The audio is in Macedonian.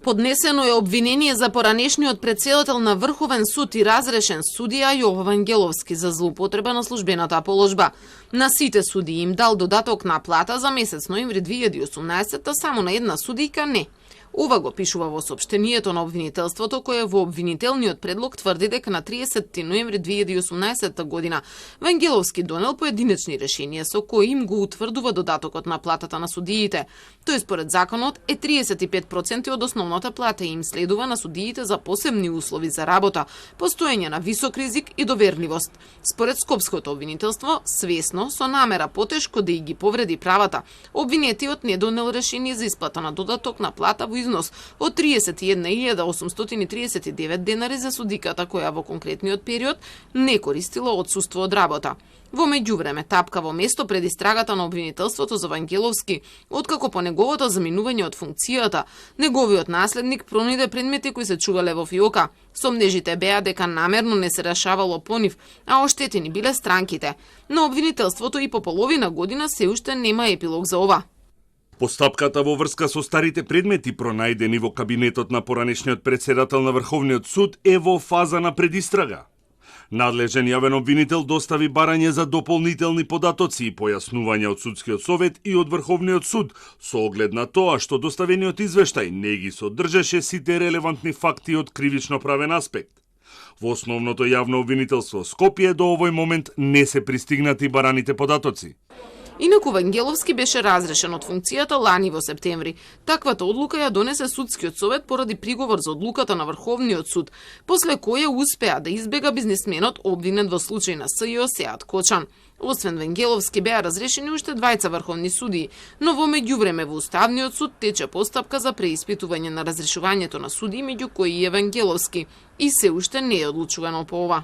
Поднесено е обвинение за поранешниот претседател на Врховен суд и разрешен судија Јово Вангеловски за злоупотреба на службената положба. На сите судии им дал додаток на плата за месец ноември 2018, само на една судијка не. Ова го пишува во соопштението на обвинителството, кое во обвинителниот предлог тврди дека на 30 ноември 2018 година Вангеловски донел поединечни решенија со кои им го утврдува додатокот на платата на судиите. Тој според законот е 35% од основната плата и им следува на судиите за посебни услови за работа, постоење на висок ризик и доверливост. Според Скопското обвинителство, свесно, со намера потешко да ги повреди правата, обвинетиот не донел решение за исплата на додаток на плата во износ од 31.839 денари за судиката која во конкретниот период не користила отсуство од работа. Во меѓувреме, тапкаво место пред истрагата на обвинителството за Вангеловски, откако по неговото заминување од функцијата, неговиот наследник пронајде предмети кои се чувале во фиока. Сомнежите беа дека намерно не се решавало по нив, а оштетени биле странките. Но обвинителството и по половина година се уште нема епилог за ова. Постапката во врска со старите предмети пронајдени во кабинетот на поранешниот претседател на Врховниот суд е во фаза на предистрага. Надлежен јавен обвинител достави барање за дополнителни податоци и појаснувања од Судскиот совет и од Врховниот суд, со оглед на тоа што доставениот извештај не ги содржеше сите релевантни факти од кривично правен аспект. Во основното јавно обвинителство Скопје до овој момент не се пристигнати бараните податоци. Инаку Вангеловски беше разрешен од функцијата лани во септември. Таквата одлука ја донесе Судскиот совет поради приговор за одлуката на Врховниот суд, после која успеа да избега бизнисменот обвинет во случај на СЈО Сеат Кочан. Освен Вангеловски беа разрешени уште двајца врховни судии, но во меѓувреме во Уставниот суд тече постапка за преиспитување на разрешувањето на судии, меѓу кои и Вангеловски, и се уште не е одлучувано по ова.